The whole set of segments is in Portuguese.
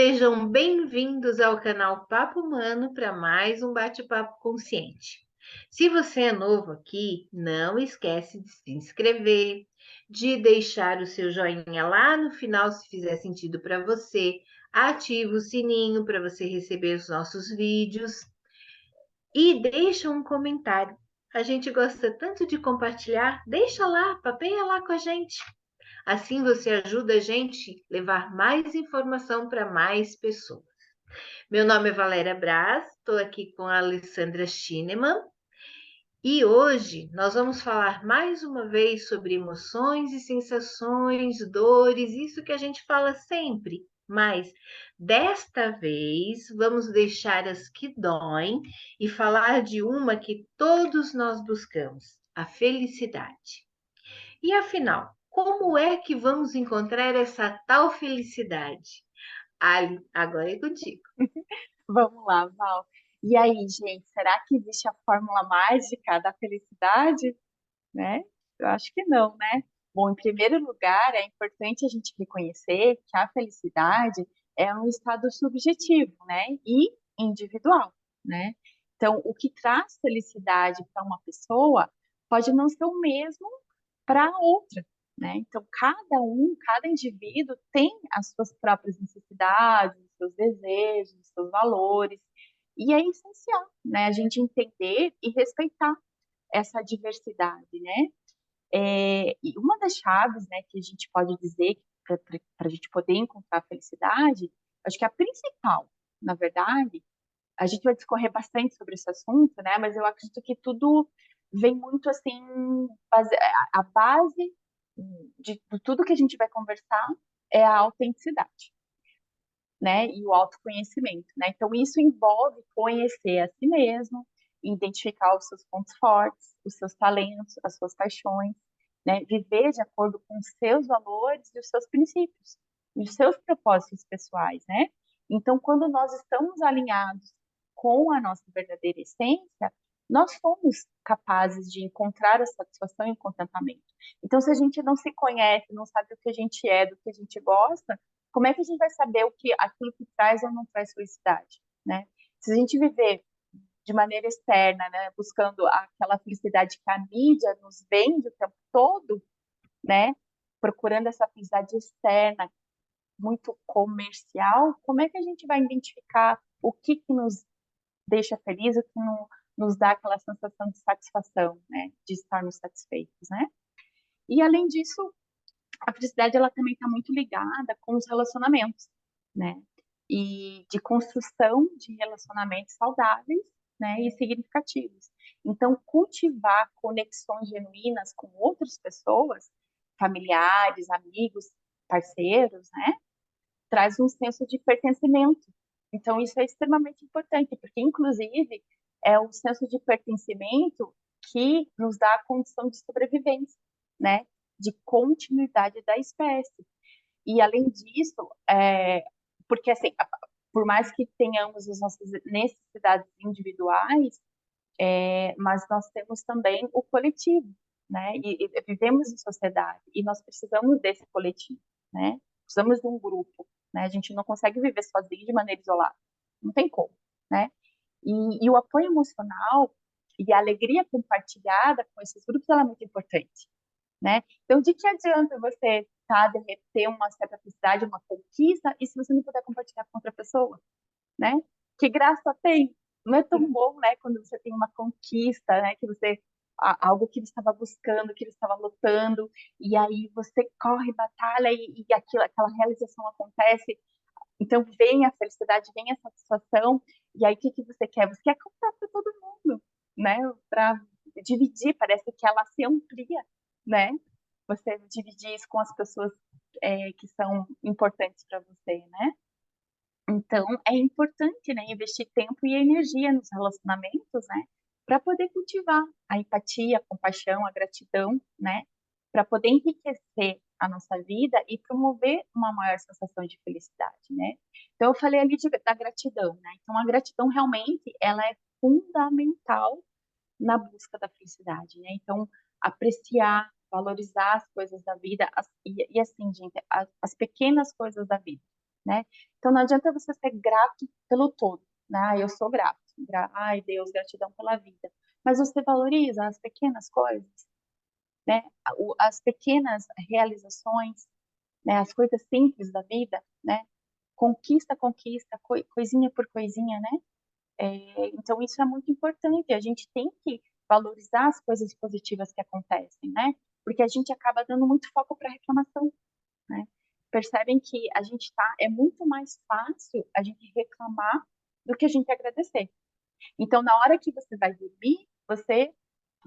Sejam bem-vindos ao canal Papo Humano para mais um bate-papo consciente. Se você é novo aqui, não esquece de se inscrever, de deixar o seu joinha lá no final se fizer sentido para você, ativa o sininho para você receber os nossos vídeos e deixa um comentário. A gente gosta tanto de compartilhar, deixa lá, papeia lá com a gente. Assim você ajuda a gente a levar mais informação para mais pessoas. Meu nome é Valéria Braz, estou aqui com a Alessandra Schinemann e hoje nós vamos falar mais uma vez sobre emoções e sensações, dores, isso que a gente fala sempre, mas desta vez vamos deixar as que doem e falar de uma que todos nós buscamos, a felicidade. E afinal, como é que vamos encontrar essa tal felicidade? Ali, agora é contigo. Vamos lá, Val. E aí, gente, será que existe a fórmula mágica da felicidade? Né? Eu acho que não, né? Bom, em primeiro lugar, é importante a gente reconhecer que a felicidade é um estado subjetivo, né? E individual, né? Então, o que traz felicidade para uma pessoa pode não ser o mesmo para outra, né? Então, cada indivíduo tem as suas próprias necessidades, os seus desejos, os seus valores, e é essencial, né, a gente entender e respeitar essa diversidade, né? E uma das chaves, né, que a gente pode dizer para a gente poder encontrar a felicidade, acho que a principal, na verdade, a gente vai discorrer bastante sobre esse assunto, né? Mas eu acredito que tudo vem muito assim, a base de tudo que a gente vai conversar é a autenticidade, né? E o autoconhecimento, né? Então isso envolve conhecer a si mesmo, identificar os seus pontos fortes, os seus talentos, as suas paixões, né? Viver de acordo com os seus valores e os seus princípios, e os seus propósitos pessoais, né? Então, quando nós estamos alinhados com a nossa verdadeira essência, nós somos capazes de encontrar a satisfação e o contentamento. Então, se a gente não se conhece, não sabe o que a gente é, do que a gente gosta, como é que a gente vai saber o que aquilo que traz ou não traz felicidade, né? Se a gente viver de maneira externa, né, buscando aquela felicidade que a mídia nos vende o tempo todo, né, procurando essa felicidade externa muito comercial, como é que a gente vai identificar o que nos deixa feliz, o que nos dá aquela sensação de satisfação, né, de estarmos satisfeitos, né? E além disso, a felicidade ela também está muito ligada com os relacionamentos, né? E de construção de relacionamentos saudáveis, né, e significativos. Então, cultivar conexões genuínas com outras pessoas, familiares, amigos, parceiros, né, traz um senso de pertencimento. Então, isso é extremamente importante, porque, inclusive, é o senso de pertencimento que nos dá a condição de sobrevivência, né? De continuidade da espécie. E, além disso, porque, assim, por mais que tenhamos as nossas necessidades individuais, mas nós temos também o coletivo, né? E vivemos em sociedade e nós precisamos desse coletivo, né? Precisamos de um grupo, né? A gente não consegue viver sozinho de maneira isolada, não tem como, né? E o apoio emocional e a alegria compartilhada com esses grupos ela é muito importante, né? Então, de que adianta você ter uma certa felicidade, uma conquista, e se você não puder compartilhar com outra pessoa, né? Que graça tem? Não é tão bom, né? Quando você tem uma conquista, né? Que você algo que ele estava buscando, que ele estava lutando, e aí você corre, batalha e aquela realização acontece. Então vem a felicidade, vem a satisfação, e aí o que que você quer? Você quer contar para todo mundo, né? Para dividir, parece que ela se amplia, né? Você dividir isso com as pessoas que são importantes para você, né? Então, é importante, né, investir tempo e energia nos relacionamentos, né, para poder cultivar a empatia, a compaixão, a gratidão, né, para poder enriquecer a nossa vida e promover uma maior sensação de felicidade, né. Então, eu falei ali da gratidão, né. Então, a gratidão realmente ela é fundamental na busca da felicidade, né. Então, apreciar, valorizar as coisas da vida e assim, gente, as pequenas coisas da vida. né? Então não adianta você ser grato pelo todo, né? Ah, eu sou grato, ai Deus, gratidão pela vida. Mas você valoriza as pequenas coisas, né? As pequenas realizações, né? As coisas simples da vida, né? Conquista, conquista, coisinha por coisinha, né? Então isso é muito importante. A gente tem que valorizar as coisas positivas que acontecem, né? Porque a gente acaba dando muito foco para reclamação, né? Percebem que a gente tá, é muito mais fácil a gente reclamar do que a gente agradecer. Então, na hora que você vai dormir, você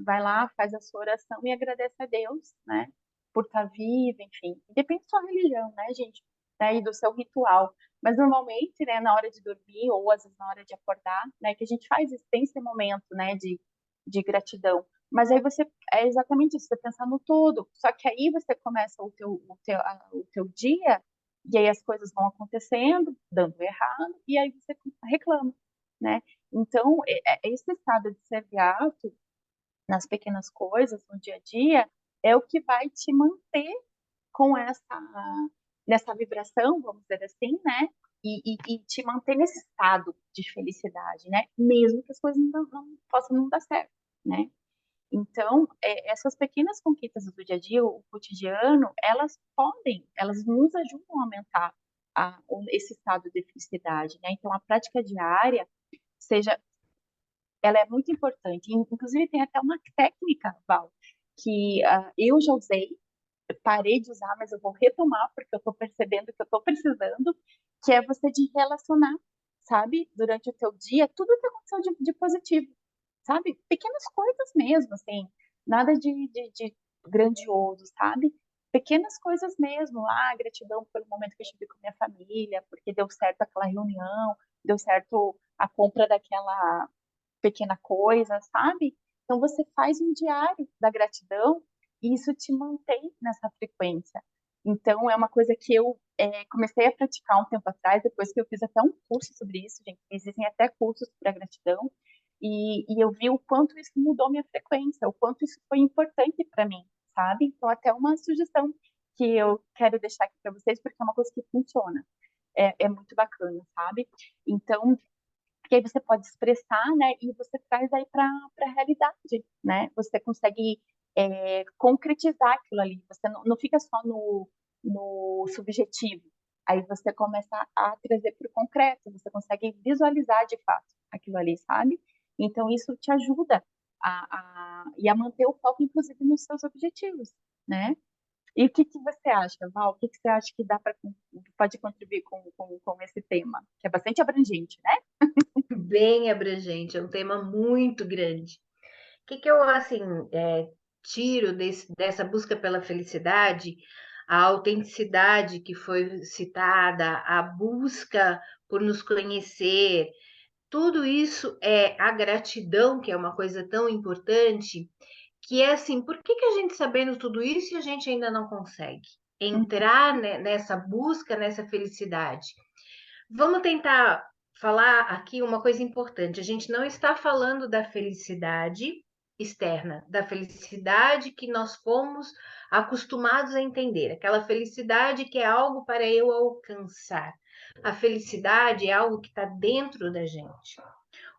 vai lá, faz a sua oração e agradece a Deus, né? Por estar vivo, enfim. Depende da sua religião, né, gente? Né, e do seu ritual. Mas normalmente, né, na hora de dormir ou às vezes na hora de acordar, né, que a gente faz isso, tem esse momento, né, de gratidão. Mas aí você, é exatamente isso, você pensa no todo. Só que aí você começa o teu dia e aí as coisas vão acontecendo, dando errado, e aí você reclama, né? Então, esse estado de ser grato nas pequenas coisas, no dia a dia, é o que vai te manter com nessa vibração, vamos dizer assim, né? E te manter nesse estado de felicidade, né? Mesmo que as coisas não possam não dar certo, né? Então, essas pequenas conquistas do dia a dia, o cotidiano, elas nos ajudam a aumentar esse estado de felicidade, né? Então, a prática diária, seja ela é muito importante. Inclusive, tem até uma técnica, Val, que eu já usei, eu parei de usar, mas eu vou retomar porque eu estou percebendo que eu estou precisando, que é você de relacionar, sabe, durante o teu dia, tudo que aconteceu de positivo, sabe? Pequenas coisas mesmo, assim, nada de grandioso, sabe? Pequenas coisas mesmo, gratidão pelo momento que eu estive com minha família, porque deu certo aquela reunião, deu certo a compra daquela pequena coisa, sabe? Então você faz um diário da gratidão e isso te mantém nessa frequência. Então é uma coisa que eu comecei a praticar um tempo atrás, depois que eu fiz até um curso sobre isso, gente. Existem até cursos para gratidão e eu vi o quanto isso mudou minha frequência, o quanto isso foi importante para mim, sabe? Então até uma sugestão que eu quero deixar aqui para vocês, porque é uma coisa que funciona. É muito bacana, sabe? Então, porque aí você pode expressar, né, e você traz aí para a realidade, né? Você consegue concretizar aquilo ali. Você não fica só no subjetivo. Aí você começa a trazer para o concreto. Você consegue visualizar de fato aquilo ali, sabe? Então isso te ajuda e a manter o foco, inclusive, nos seus objetivos, né? E o que que você acha, Val? O que que você acha que pode contribuir com esse tema? Que é bastante abrangente, né? Bem abrangente, é um tema muito grande. O que eu, assim, tiro dessa busca pela felicidade, a autenticidade que foi citada, a busca por nos conhecer, tudo isso é a gratidão, que é uma coisa tão importante, que é assim, por que a gente sabendo tudo isso e a gente ainda não consegue entrar nessa busca, nessa felicidade? Vamos tentar falar aqui uma coisa importante. A gente não está falando da felicidade externa, da felicidade que nós fomos acostumados a entender, aquela felicidade que é algo para eu alcançar. A felicidade é algo que está dentro da gente.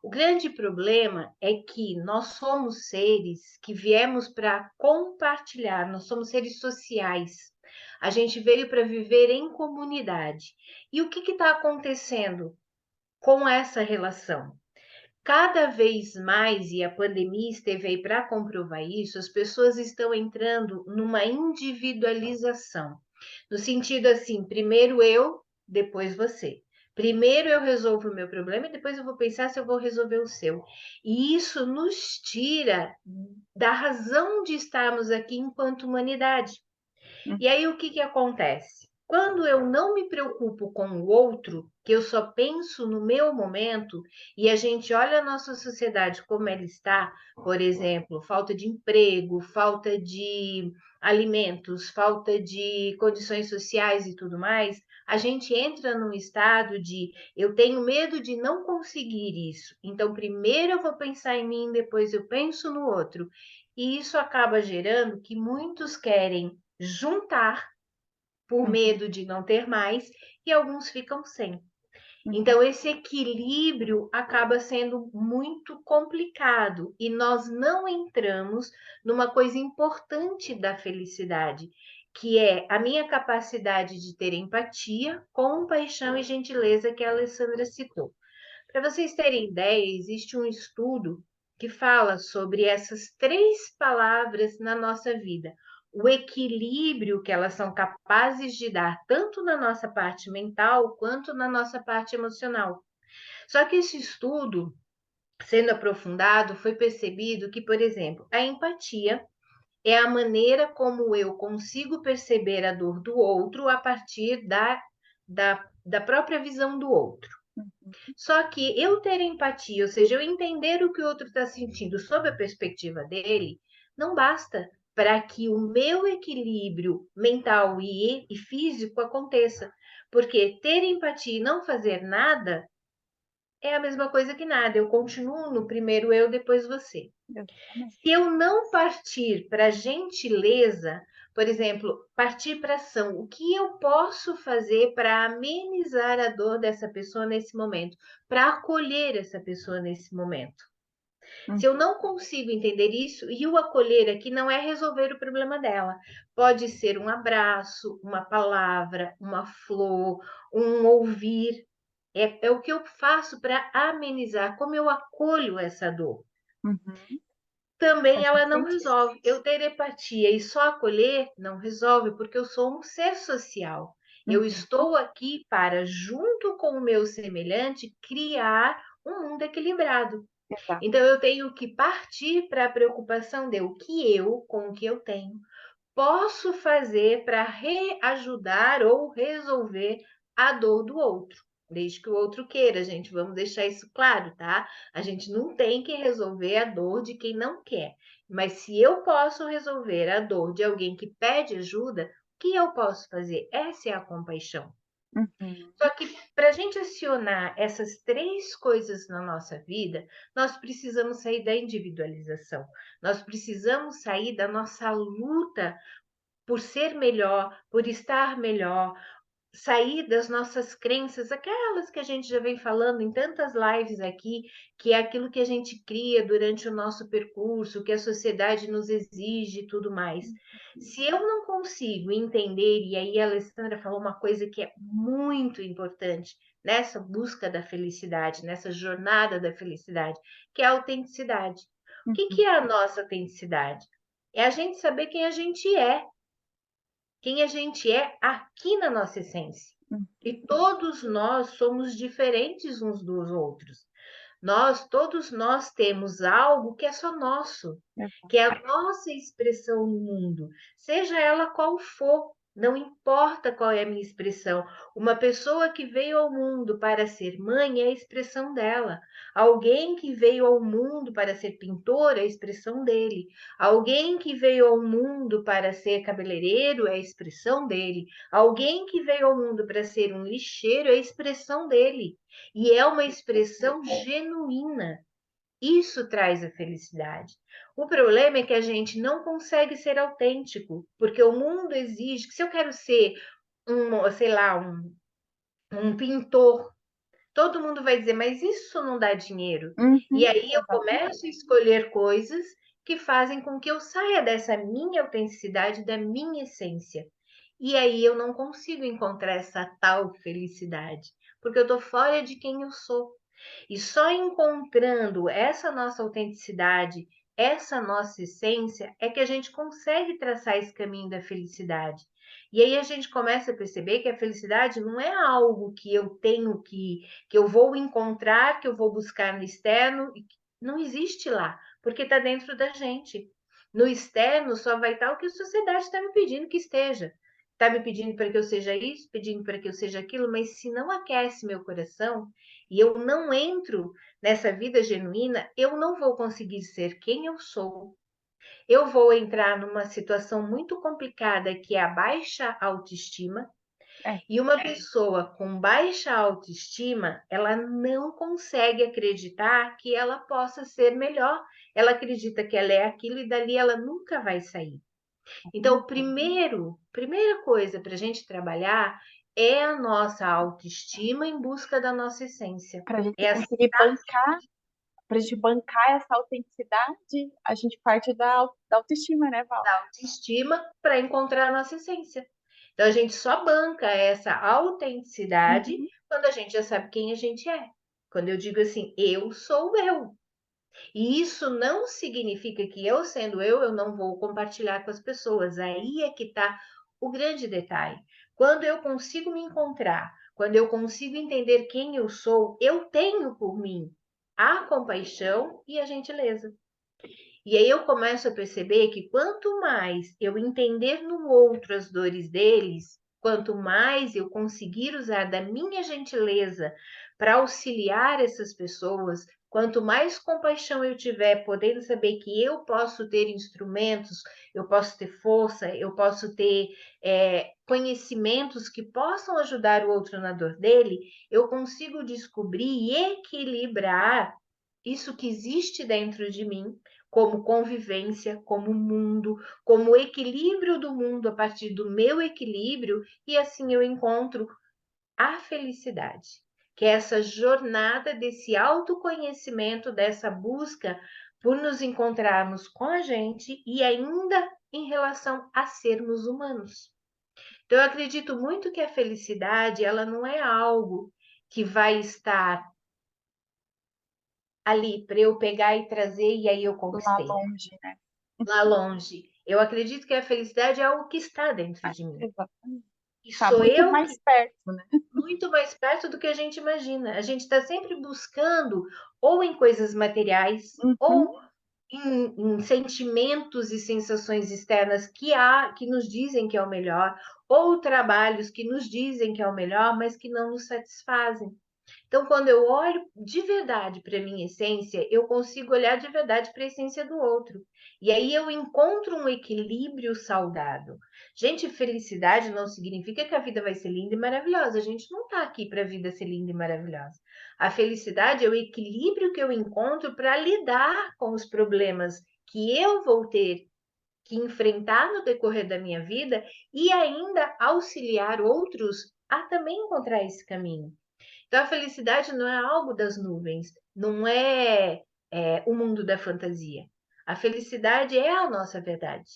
O grande problema é que nós somos seres que viemos para compartilhar, nós somos seres sociais. A gente veio para viver em comunidade. E o que está acontecendo com essa relação? Cada vez mais, e a pandemia esteve aí para comprovar isso, as pessoas estão entrando numa individualização. No sentido assim, primeiro eu, depois você. Primeiro eu resolvo o meu problema e depois eu vou pensar se eu vou resolver o seu. E isso nos tira da razão de estarmos aqui enquanto humanidade. E aí o que acontece? Quando eu não me preocupo com o outro, que eu só penso no meu momento, e a gente olha a nossa sociedade como ela está, por exemplo, falta de emprego, falta de alimentos, falta de condições sociais e tudo mais, a gente entra num estado de eu tenho medo de não conseguir isso. Então, primeiro eu vou pensar em mim, depois eu penso no outro. E isso acaba gerando que muitos querem juntar por uhum, medo de não ter mais, e alguns ficam sem. uhum, Então, esse equilíbrio acaba sendo muito complicado e nós não entramos numa coisa importante da felicidade, que é a minha capacidade de ter empatia, compaixão e gentileza que a Alessandra citou. Para vocês terem ideia, existe um estudo que fala sobre essas três palavras na nossa vida. O equilíbrio que elas são capazes de dar, tanto na nossa parte mental quanto na nossa parte emocional. Só que esse estudo, sendo aprofundado, foi percebido que, por exemplo, a empatia é a maneira como eu consigo perceber a dor do outro a partir da própria visão do outro. uhum, Só que eu ter empatia, ou seja, eu entender o que o outro está sentindo sob a perspectiva dele, não basta para que o meu equilíbrio mental e físico aconteça. Porque ter empatia e não fazer nada é a mesma coisa que nada. Eu continuo no primeiro eu, depois você. exatamente. Se eu não partir para gentileza, por exemplo, partir para ação, o que eu posso fazer para amenizar a dor dessa pessoa nesse momento, para acolher essa pessoa nesse momento? Se Uhum, eu não consigo entender isso, e o acolher aqui não é resolver o problema dela, pode ser um abraço, uma palavra, uma flor, um ouvir. É o que eu faço para amenizar, como eu acolho essa dor. uhum, Também faz ela muito não sentido. resolve. Eu ter empatia e só acolher não resolve, porque eu sou um ser social. Eu Uhum, estou aqui para, junto com o meu semelhante, criar um mundo equilibrado. exato. Então eu tenho que partir para a preocupação de o que eu, com o que eu tenho, posso fazer para reajudar ou resolver a dor do outro, desde que o outro queira, gente. Vamos deixar isso claro, tá? A gente não tem que resolver a dor de quem não quer. Mas se eu posso resolver a dor de alguém que pede ajuda, o que eu posso fazer? Essa é a compaixão. Uhum, Só que para a gente acionar essas três coisas na nossa vida, nós precisamos sair da individualização, nós precisamos sair da nossa luta por ser melhor, por estar melhor, sair das nossas crenças, aquelas que a gente já vem falando em tantas lives aqui, que é aquilo que a gente cria durante o nosso percurso, que a sociedade nos exige e tudo mais. Se eu não consigo entender, e aí a Alessandra falou uma coisa que é muito importante nessa busca da felicidade, nessa jornada da felicidade, que é a autenticidade. O que uhum, é a nossa autenticidade? É a gente saber quem a gente é aqui na nossa essência. uhum, E todos nós somos diferentes uns dos outros. Todos nós temos algo que é só nosso, que é a nossa expressão no mundo, seja ela qual for, não importa qual é a minha expressão. Uma pessoa que veio ao mundo para ser mãe é a expressão dela. Alguém que veio ao mundo para ser pintor é a expressão dele. Alguém que veio ao mundo para ser cabeleireiro é a expressão dele. Alguém que veio ao mundo para ser um lixeiro é a expressão dele. E é uma expressão genuína. Isso traz a felicidade. O problema é que a gente não consegue ser autêntico, porque o mundo exige que se eu quero ser sei lá, um pintor, todo mundo vai dizer, mas isso não dá dinheiro. E uhum, aí eu exatamente. começo a escolher coisas que fazem com que eu saia dessa minha autenticidade, da minha essência. E aí eu não consigo encontrar essa tal felicidade, porque eu estou fora de quem eu sou. E só encontrando essa nossa autenticidade, essa nossa essência, é que a gente consegue traçar esse caminho da felicidade. E aí a gente começa a perceber que a felicidade não é algo que eu tenho que eu vou encontrar, que eu vou buscar no externo, não existe lá, porque está dentro da gente. No externo só vai estar o que a sociedade está me pedindo que esteja. Está me pedindo para que eu seja isso, pedindo para que eu seja aquilo, mas se não aquece meu coração, e eu não entro nessa vida genuína, eu não vou conseguir ser quem eu sou. Eu vou entrar numa situação muito complicada que é a baixa autoestima. É, E uma pessoa com baixa autoestima, ela não consegue acreditar que ela possa ser melhor. Ela acredita que ela é aquilo e dali ela nunca vai sair. Então, primeira coisa para a gente trabalhar é a nossa autoestima em busca da nossa essência. Para a gente É conseguir bancar, para a gente bancar essa autenticidade, a gente parte da autoestima, né, Val? a autoestima para encontrar a nossa essência. Então, a gente só banca essa autenticidade Uhum. quando a gente já sabe quem a gente é. Quando eu digo assim, eu sou eu. E isso não significa que eu sendo eu não vou compartilhar com as pessoas. Aí é que está o grande detalhe. Quando eu consigo me encontrar, quando eu consigo entender quem eu sou, eu tenho por mim a compaixão e a gentileza. E aí eu começo a perceber que quanto mais eu entender no outro as dores deles, quanto mais eu conseguir usar da minha gentileza para auxiliar essas pessoas, quanto mais compaixão eu tiver, podendo saber que eu posso ter instrumentos, eu posso ter força, eu posso ter conhecimentos que possam ajudar o outro na dor dele, eu consigo descobrir e equilibrar isso que existe dentro de mim como convivência, como mundo, como equilíbrio do mundo a partir do meu equilíbrio, e assim eu encontro a felicidade, que é essa jornada desse autoconhecimento, dessa busca por nos encontrarmos com a gente e ainda em relação a sermos humanos. Então, eu acredito muito que a felicidade, ela não é algo que vai estar ali para eu pegar e trazer e aí eu Lá conquistei. longe, né? Lá longe. Eu acredito que a felicidade é algo que está dentro de mim. Exatamente. E Tá sou muito eu mais que perto, né? muito mais perto do que a gente imagina. A gente está sempre buscando ou em coisas materiais, Uhum. ou em sentimentos e sensações externas que nos dizem que é o melhor, ou trabalhos que nos dizem que é o melhor, mas que não nos satisfazem. Então, quando eu olho de verdade para a minha essência, eu consigo olhar de verdade para a essência do outro. E aí eu encontro um equilíbrio saudável. Gente, felicidade não significa que a vida vai ser linda e maravilhosa. A gente não está aqui para a vida ser linda e maravilhosa. A felicidade é o equilíbrio que eu encontro para lidar com os problemas que eu vou ter que enfrentar no decorrer da minha vida e ainda auxiliar outros a também encontrar esse caminho. Então, a felicidade não é algo das nuvens, não é o mundo da fantasia. A felicidade é a nossa verdade,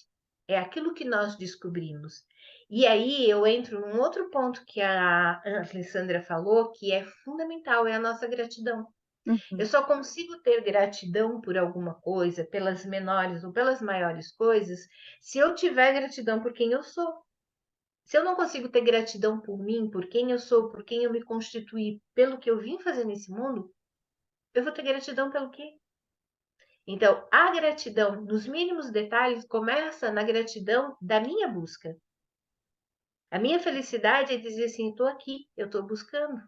é aquilo que nós descobrimos. E aí eu entro num outro ponto que a Alessandra falou, que é fundamental, é a nossa gratidão. Eu Uhum. só consigo ter gratidão por alguma coisa, pelas menores ou pelas maiores coisas, se eu tiver gratidão por quem eu sou. Se eu não consigo ter gratidão por mim, por quem eu sou, por quem eu me constituí, pelo que eu vim fazer nesse mundo, eu vou ter gratidão pelo quê? Então, a gratidão, nos mínimos detalhes, começa na gratidão da minha busca. A minha felicidade é dizer assim: estou aqui, eu estou buscando.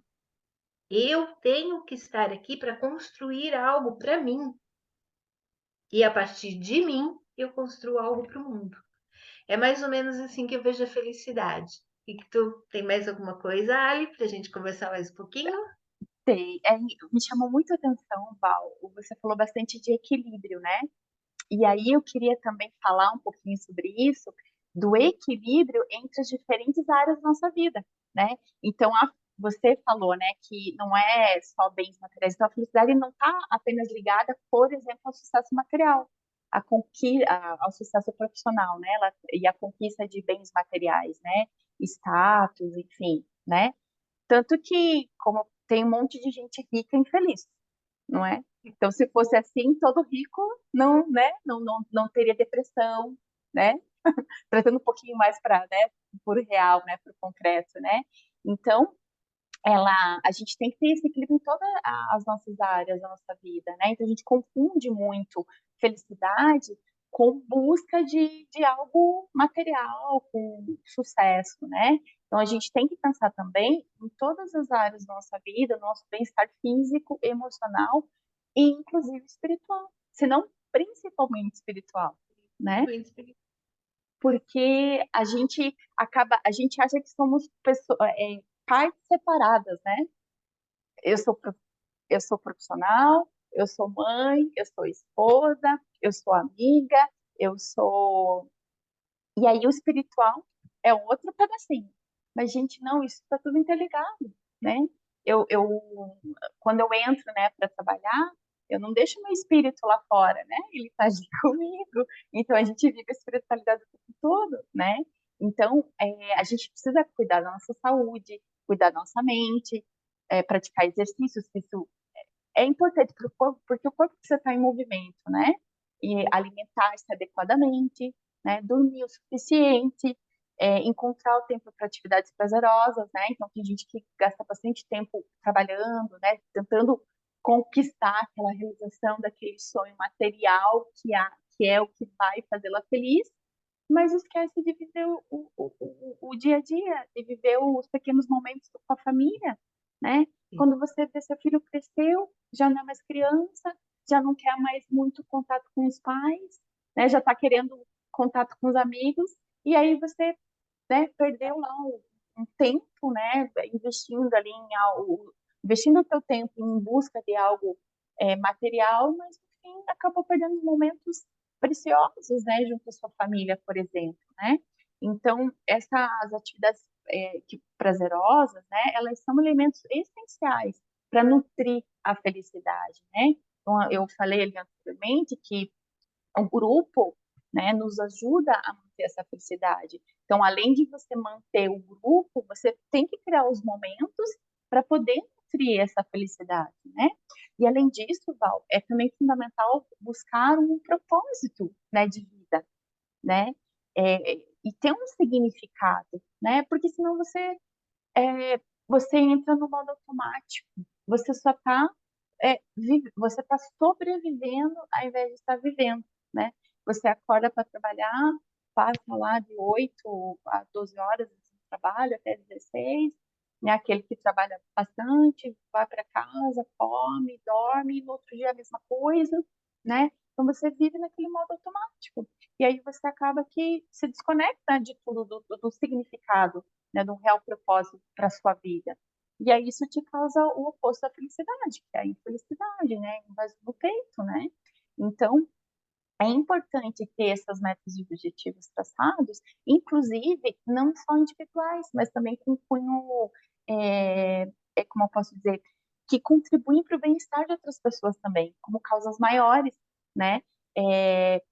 Eu tenho que estar aqui para construir algo para mim. E a partir de mim, eu construo algo para o mundo. É mais ou menos assim que eu vejo a felicidade. E que tu tem mais alguma coisa, Ali, para a gente conversar mais um pouquinho? Sei. Me chamou muito a atenção, Val. Você falou bastante de equilíbrio, né? E aí eu queria também falar um pouquinho sobre isso, do equilíbrio entre as diferentes áreas da nossa vida, né? Então, você falou, né, que não é só bens materiais. Então, a felicidade não está apenas ligada, por exemplo, ao sucesso material, ao sucesso profissional, né? E a conquista de bens materiais, né? Status, enfim, né? Tanto que, como tem um monte de gente rica e infeliz, não é? Então, se fosse assim, todo rico não, né, não teria depressão, né? Trazendo um pouquinho mais para, né, por real, né, para o concreto, né? Então, a gente tem que ter esse equilíbrio em todas as nossas áreas da nossa vida, né? Então, a gente confunde muito felicidade com busca de algo material, com sucesso, né? Então, a gente tem que pensar também em todas as áreas da nossa vida, nosso bem-estar físico, emocional e, inclusive, espiritual. Se não, principalmente espiritual, né? Porque a gente acha que somos partes separadas, né? Eu sou, eu sou profissional, eu sou mãe, eu sou esposa, eu sou amiga, eu sou E aí o espiritual é outro pedacinho. Mas, gente, não, isso está tudo interligado, né? Eu, quando eu entro, né, para trabalhar, eu não deixo meu espírito lá fora, né? Ele está aqui comigo. Então, a gente vive a espiritualidade o tempo todo, né? Então, a gente precisa cuidar da nossa saúde, cuidar da nossa mente, praticar exercícios, que isso é importante para o corpo, porque o corpo precisa estar em movimento, né? E alimentar-se adequadamente, né? Dormir o suficiente, encontrar o tempo para atividades prazerosas, né? Então, tem gente que gasta bastante tempo trabalhando, né? Tentando conquistar aquela realização daquele sonho material que é o que vai fazê-la feliz, mas esquece de viver o dia a dia, de viver os pequenos momentos com a família, né? Quando você vê seu filho cresceu, já não é mais criança, já não quer mais muito contato com os pais, né? Já está querendo contato com os amigos, e aí você, né, perdeu lá um tempo, né, investindo ali em algo, investindo o teu tempo em busca de algo material, mas no fim acabou perdendo os momentos preciosos, né, junto à sua família, por exemplo, né? Então, essas atividades prazerosas, né, elas são elementos essenciais para nutrir a felicidade, né? Então, eu falei ali anteriormente que o grupo, né, nos ajuda a manter essa felicidade. Então, além de você manter o grupo, você tem que criar os momentos para poder nutrir essa felicidade, né? E além disso, Val, é também fundamental buscar um propósito, né, de vida, né? E ter um significado, né? Porque senão você entra no modo automático. Você só está você está sobrevivendo ao invés de estar vivendo, né? Você acorda para trabalhar, passa lá de 8 a 12 horas de trabalho, até 16, né? Aquele que trabalha bastante, vai para casa, come, dorme, e no outro dia a mesma coisa, né? Então você vive naquele modo automático. E aí você acaba que se desconecta de tudo, do significado, né? Do real propósito para sua vida. E aí isso te causa o oposto da felicidade, que é a infelicidade, né? Invasão no peito, né? Então, é importante ter essas metas e objetivos traçados, inclusive não só individuais, mas também com cunho, como eu posso dizer, que contribuem para o bem-estar de outras pessoas também, como causas maiores, né?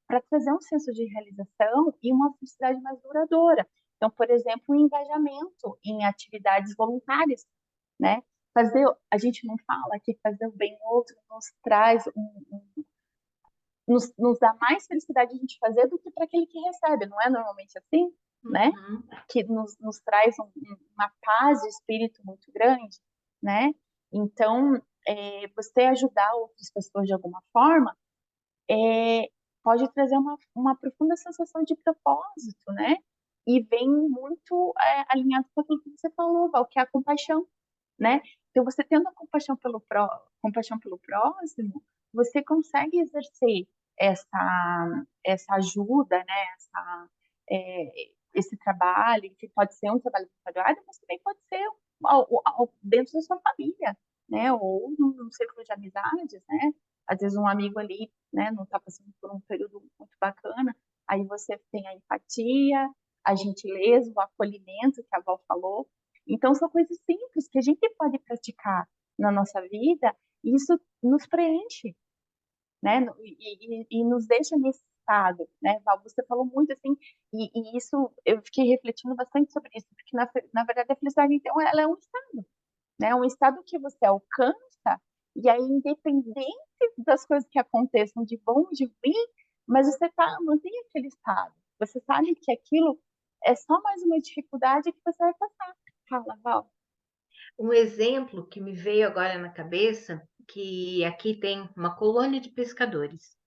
Para trazer um senso de realização e uma felicidade mais duradoura. Então, por exemplo, o engajamento em atividades voluntárias, né? A gente não fala que fazer o bem ao outro nos traz nos dá mais felicidade a gente fazer do que para aquele que recebe, não é normalmente assim, né? Uhum. Que nos traz uma paz de espírito muito grande, né? Então, você ajudar outras pessoas de alguma forma é, pode trazer uma profunda sensação de propósito, né? E vem muito alinhado com aquilo que você falou, Val, que é a compaixão, né? Então, você tendo a compaixão pelo próximo, você consegue exercer essa ajuda, né? Esse trabalho, que pode ser um trabalho voluntário, mas também pode ser dentro da sua família, né? Ou num círculo de amizades, né? Às vezes um amigo ali, né, não está passando por um período muito bacana, aí você tem a empatia, a gentileza, o acolhimento que a Val falou. Então, são coisas simples que a gente pode praticar na nossa vida e isso nos preenche, né? E nos deixa nesse estado, né? Val, você falou muito assim, e isso eu fiquei refletindo bastante sobre isso, porque na verdade a felicidade, então, ela é um estado, né? Um estado que você alcança e aí, independente das coisas que aconteçam de bom ou de ruim, mas mantém aquele estado. Você sabe que aquilo é só mais uma dificuldade que você vai passar. Fala, Val. Um exemplo que me veio agora na cabeça, que aqui tem uma colônia de pescadores.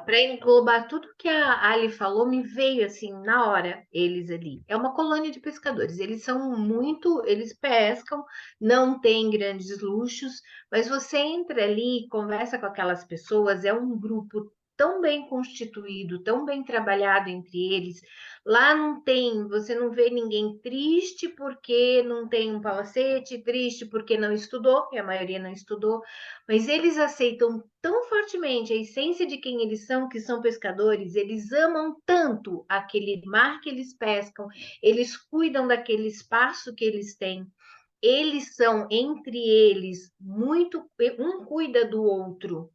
Para englobar tudo que a Ali falou, me veio assim na hora eles ali. É uma colônia de pescadores. Eles são muito, eles pescam, não tem grandes luxos, mas você entra ali, conversa com aquelas pessoas, é um grupo tão bem constituído, tão bem trabalhado entre eles. Lá não tem, você não vê ninguém triste porque não tem um palacete, triste porque não estudou, e a maioria não estudou, mas eles aceitam tão fortemente a essência de quem eles são, que são pescadores, eles amam tanto aquele mar que eles pescam, eles cuidam daquele espaço que eles têm, eles são entre eles muito, um cuida do outro,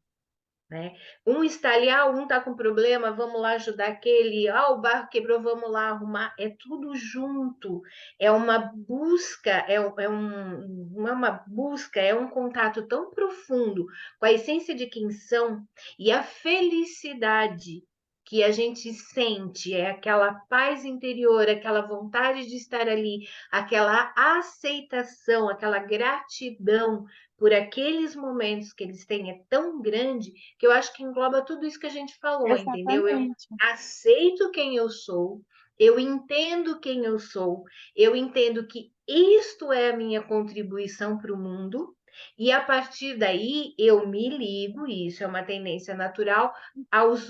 né? Um está ali, um está com problema, vamos lá ajudar aquele, o barco quebrou, vamos lá arrumar, é tudo junto, é uma busca, não é uma busca, é um contato tão profundo com a essência de quem são e a felicidade que a gente sente, é aquela paz interior, aquela vontade de estar ali, aquela aceitação, aquela gratidão por aqueles momentos que eles têm é tão grande que eu acho que engloba tudo isso que a gente falou, entendeu? Eu Exatamente. aceito quem eu sou, eu entendo quem eu sou, eu entendo que isto é a minha contribuição para o mundo, e a partir daí eu me ligo, e isso é uma tendência natural, aos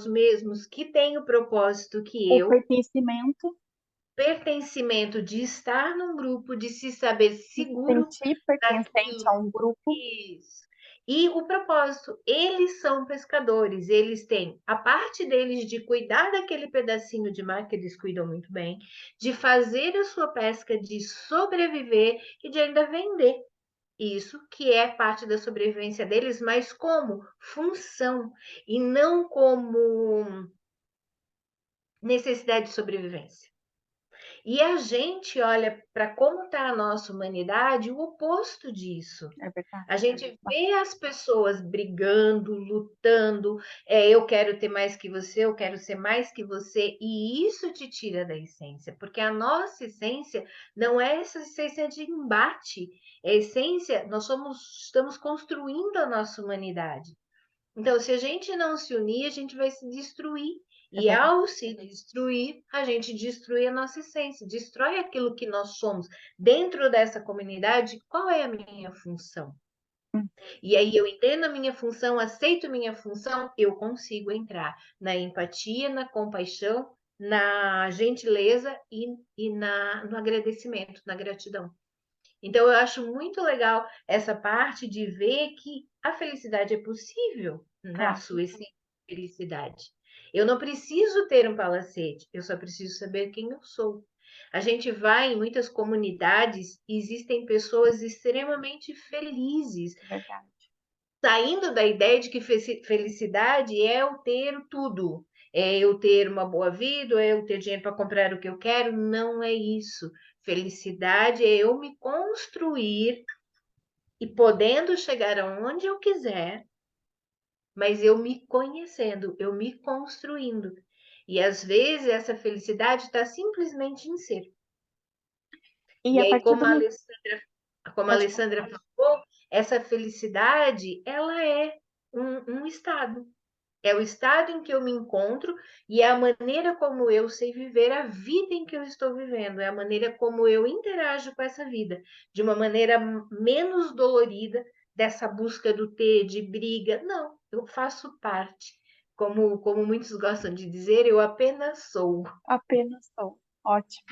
mesmos que têm o propósito que O eu, pertencimento, pertencimento de estar num grupo, de se saber de se seguro sentir pertencente daquilo. a um grupo, Isso. E o propósito, eles são pescadores, eles têm a parte deles de cuidar daquele pedacinho de mar que eles cuidam muito bem, de fazer a sua pesca, de sobreviver e de ainda vender. Isso que é parte da sobrevivência deles, mas como função e não como necessidade de sobrevivência. E a gente olha para como está a nossa humanidade, o oposto disso. é verdade. A gente vê as pessoas brigando, lutando, eu quero ter mais que você, eu quero ser mais que você, e isso te tira da essência, porque a nossa essência não é essa essência de embate, é a essência, estamos construindo a nossa humanidade. Então, se a gente não se unir, a gente vai se destruir. É E verdade. ao se destruir, a gente destrói a nossa essência, destrói aquilo que nós somos. Dentro dessa comunidade, qual é a minha função? Hum, E aí eu entendo a minha função, aceito minha função, eu consigo entrar na empatia, na compaixão, na gentileza no agradecimento, na gratidão. Então, eu acho muito legal essa parte de ver que a felicidade é possível na claro, sua essência de felicidade. Eu não preciso ter um palacete, eu só preciso saber quem eu sou. A gente vai em muitas comunidades, existem pessoas extremamente felizes, é verdade. saindo da ideia de que felicidade é eu ter tudo, é eu ter uma boa vida, é eu ter dinheiro para comprar o que eu quero. Não é isso. Felicidade é eu me construir e podendo chegar aonde eu quiser, mas eu me conhecendo, eu me construindo. E às vezes essa felicidade está simplesmente em ser. E E a aí, partir como do a momento, pode falar. Alessandra falou, essa felicidade, ela é um estado. É o estado em que eu me encontro e é a maneira como eu sei viver a vida em que eu estou vivendo, é a maneira como eu interajo com essa vida, de uma maneira menos dolorida dessa busca do ter, de briga. Não, eu faço parte. Como muitos gostam de dizer, eu apenas sou. Apenas sou. Ótimo.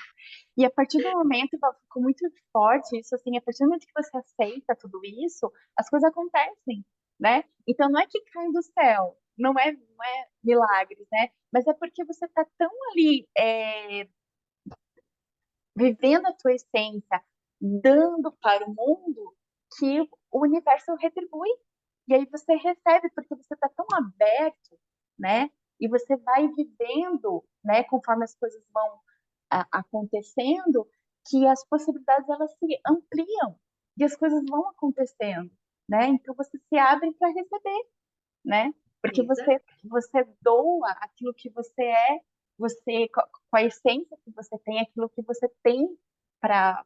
E a partir do momento, Val, ficou muito forte isso, assim, a partir do momento que você aceita tudo isso, as coisas acontecem, né? Então não é que cai do céu, não é milagres, né? Mas é porque você tá tão ali vivendo a tua essência, dando para o mundo, que o universo retribui. E aí você recebe, porque você está tão aberto, né? E você vai vivendo, né? Conforme as coisas vão acontecendo, que as possibilidades elas se ampliam e as coisas vão acontecendo, né? Então você se abre para receber, né? Porque Isa. você doa aquilo que você é, você com a essência que você tem, aquilo que você tem para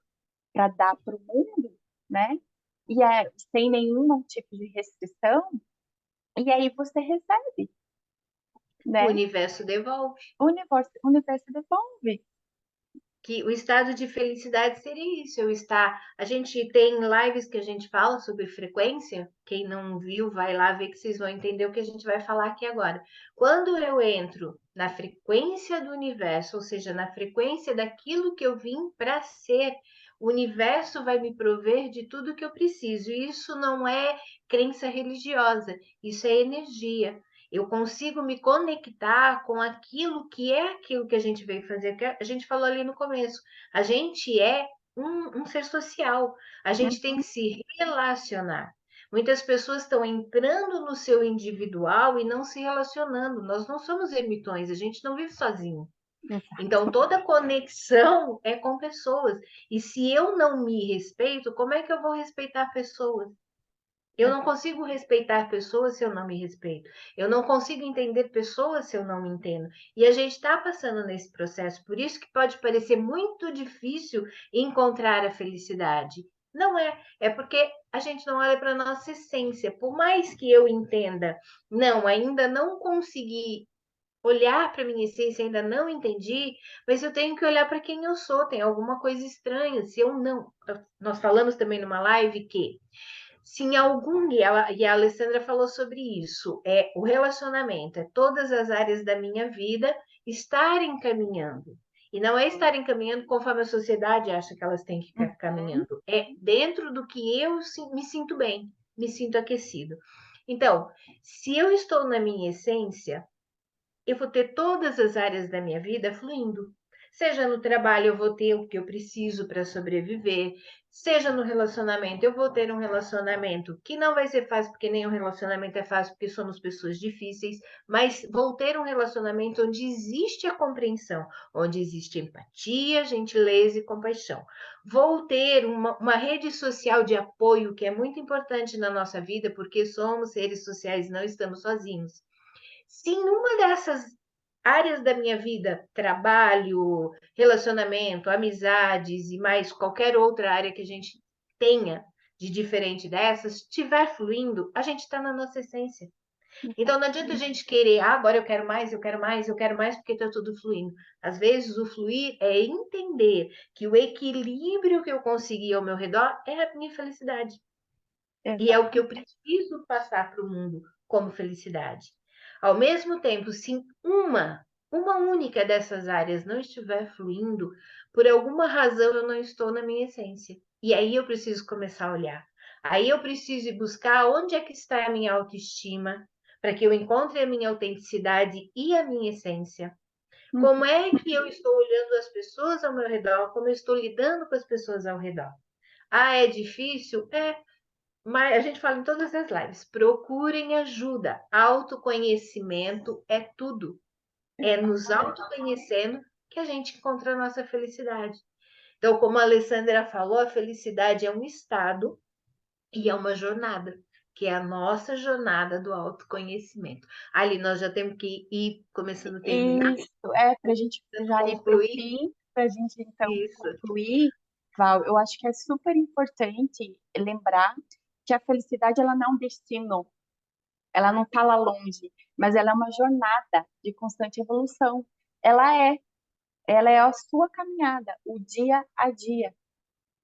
dar para o mundo, né? E é sem nenhum tipo de restrição, e aí você recebe, O né? universo devolve. O universo devolve. que o estado de felicidade seria isso, eu estar. A gente tem lives que a gente fala sobre frequência. Quem não viu, vai lá ver que vocês vão entender o que a gente vai falar aqui agora. Quando eu entro na frequência do universo, ou seja, na frequência daquilo que eu vim para ser, o universo vai me prover de tudo que eu preciso. E isso não é crença religiosa, isso é energia. Eu consigo me conectar com aquilo que a gente veio fazer, que a gente falou ali no começo. A gente é um ser social, a gente tem Uhum, que se relacionar. Muitas pessoas estão entrando no seu individual e não se relacionando. Nós não somos ermitões, a gente não vive sozinho. Então, exato. toda conexão é com pessoas. E se eu não me respeito, como é que eu vou respeitar pessoas? Eu não Exato. consigo respeitar pessoas se eu não me respeito. Eu não consigo entender pessoas se eu não me entendo. E a gente está passando nesse processo, por isso que pode parecer muito difícil encontrar a felicidade. Não é, é porque a gente não olha para a nossa essência. Por mais que eu entenda, não, ainda não consegui olhar para minha essência, ainda não entendi, mas eu tenho que olhar para quem eu sou. Tem alguma coisa estranha. Se eu não. Nós falamos também numa live que se em algum, e a Alessandra falou sobre isso, é o relacionamento, é todas as áreas da minha vida estarem caminhando. E não é estarem caminhando conforme a sociedade acha que elas têm que ficar Uhum, caminhando. É dentro do que eu me sinto bem, me sinto aquecido. Então, se eu estou na minha essência, eu vou ter todas as áreas da minha vida fluindo. Seja no trabalho, eu vou ter o que eu preciso para sobreviver. Seja no relacionamento, eu vou ter um relacionamento que não vai ser fácil, porque nenhum relacionamento é fácil, porque somos pessoas difíceis, mas vou ter um relacionamento onde existe a compreensão, onde existe empatia, gentileza e compaixão. Vou ter uma rede social de apoio, que é muito importante na nossa vida, porque somos seres sociais, não estamos sozinhos. Se em uma dessas áreas da minha vida, trabalho, relacionamento, amizades e mais qualquer outra área que a gente tenha de diferente dessas, estiver fluindo, a gente está na nossa essência. Então não adianta a gente querer, agora eu quero mais, eu quero mais, eu quero mais, porque está tudo fluindo. Às vezes o fluir é entender que o equilíbrio que eu consegui ao meu redor é a minha felicidade. E é o que eu exatamente. preciso passar para o mundo como felicidade. Ao mesmo tempo, se uma única dessas áreas não estiver fluindo, por alguma razão eu não estou na minha essência. E aí eu preciso começar a olhar. Aí eu preciso ir buscar onde é que está a minha autoestima, para que eu encontre a minha autenticidade e a minha essência. Como Uhum, é que eu estou olhando as pessoas ao meu redor? Como eu estou lidando com as pessoas ao redor? Ah, é difícil? É, mas a gente fala em todas as lives, procurem ajuda. Autoconhecimento é tudo. É nos exatamente. autoconhecendo que a gente encontra a nossa felicidade. Então, como a Alessandra falou, a felicidade é um estado e é uma jornada, que é a nossa jornada do autoconhecimento. Ali nós já temos que ir começando a terminar, Isso, é para a gente tentando já ir para o concluir fim, para a gente então isso. concluir, Val, eu acho que é super importante lembrar que a felicidade ela não é um destino, ela não está lá longe, mas ela é uma jornada de constante evolução. Ela é, ela é a sua caminhada, o dia a dia,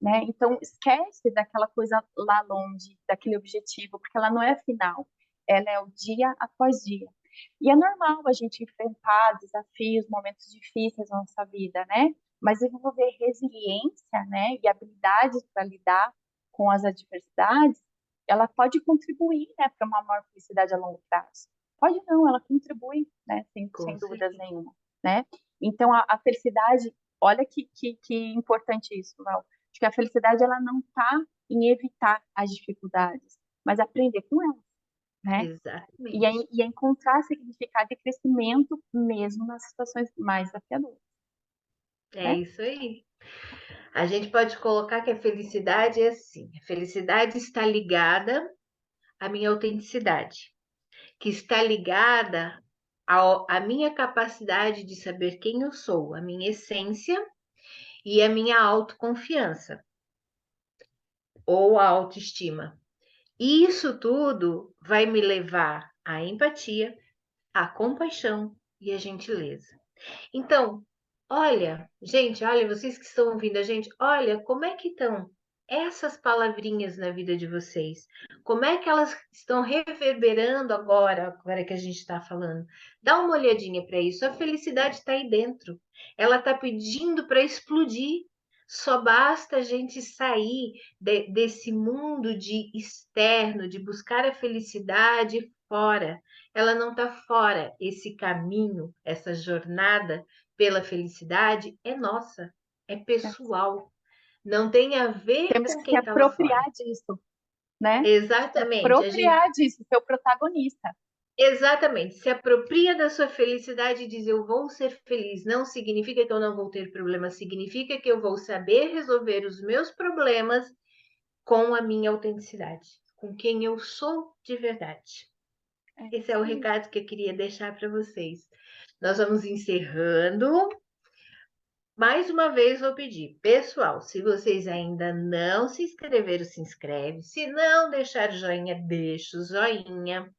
né? Então esquece daquela coisa lá longe, daquele objetivo, porque ela não é a final, ela é o dia após dia. E é normal a gente enfrentar desafios, momentos difíceis na nossa vida, né? Mas desenvolver resiliência, né, e habilidades para lidar com as adversidades, ela pode contribuir, né, para uma maior felicidade a longo prazo. Pode não, ela contribui, né, sem Com dúvidas certeza. nenhuma, né? Então a felicidade, olha que importante isso, Val. Acho que a felicidade ela não está em evitar as dificuldades, mas aprender com elas, né? Exatamente. E é encontrar significado e crescimento mesmo nas situações mais desafiadoras, É né? isso aí. A gente pode colocar que a felicidade é assim: a felicidade está ligada à minha autenticidade, que está ligada à minha capacidade de saber quem eu sou, a minha essência e a minha autoconfiança ou a autoestima. E isso tudo vai me levar à empatia, à compaixão e à gentileza. Então, Olha, gente, olha, vocês que estão ouvindo a gente, olha como é que estão essas palavrinhas na vida de vocês. Como é que elas estão reverberando agora que a gente está falando. Dá uma olhadinha para isso. A felicidade está aí dentro. Ela está pedindo para explodir. Só basta a gente sair desse mundo de externo, de buscar a felicidade fora. Ela não está fora. Esse caminho, essa jornada pela felicidade é nossa, é Né? pessoal, não tem a ver Temos com que se quem está lá fora. apropriar disso, né? Se Exatamente, a gente apropriar disso, ser o protagonista. exatamente se apropria da sua felicidade e diz eu vou ser feliz. Não significa que eu não vou ter problemas, significa que eu vou saber resolver os meus problemas com a minha autenticidade, com quem eu sou de verdade. É Esse é isso o aí. recado que eu queria deixar para vocês. Nós vamos encerrando. Mais uma vez vou pedir, pessoal, se vocês ainda não se inscreveram, se inscreve. Se não deixar joinha, deixa o joinha.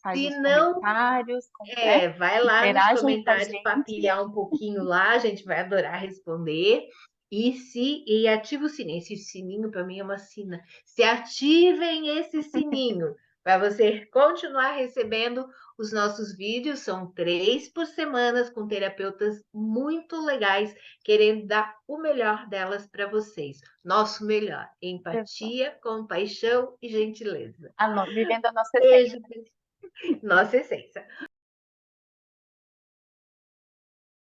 Faz Se os não, comentários, né? vai lá nos Interagem com a comentários gente. papiar um pouquinho lá, a gente vai adorar responder. E ativa o sininho. Esse sininho para mim é uma sina. Se ativem esse sininho para você continuar recebendo os nossos vídeos. São 3 por semana com terapeutas muito legais, querendo dar o melhor delas para vocês. Nosso melhor: Exato. empatia, compaixão e gentileza. Vivendo a nossa essência. Beijo, nossa essência.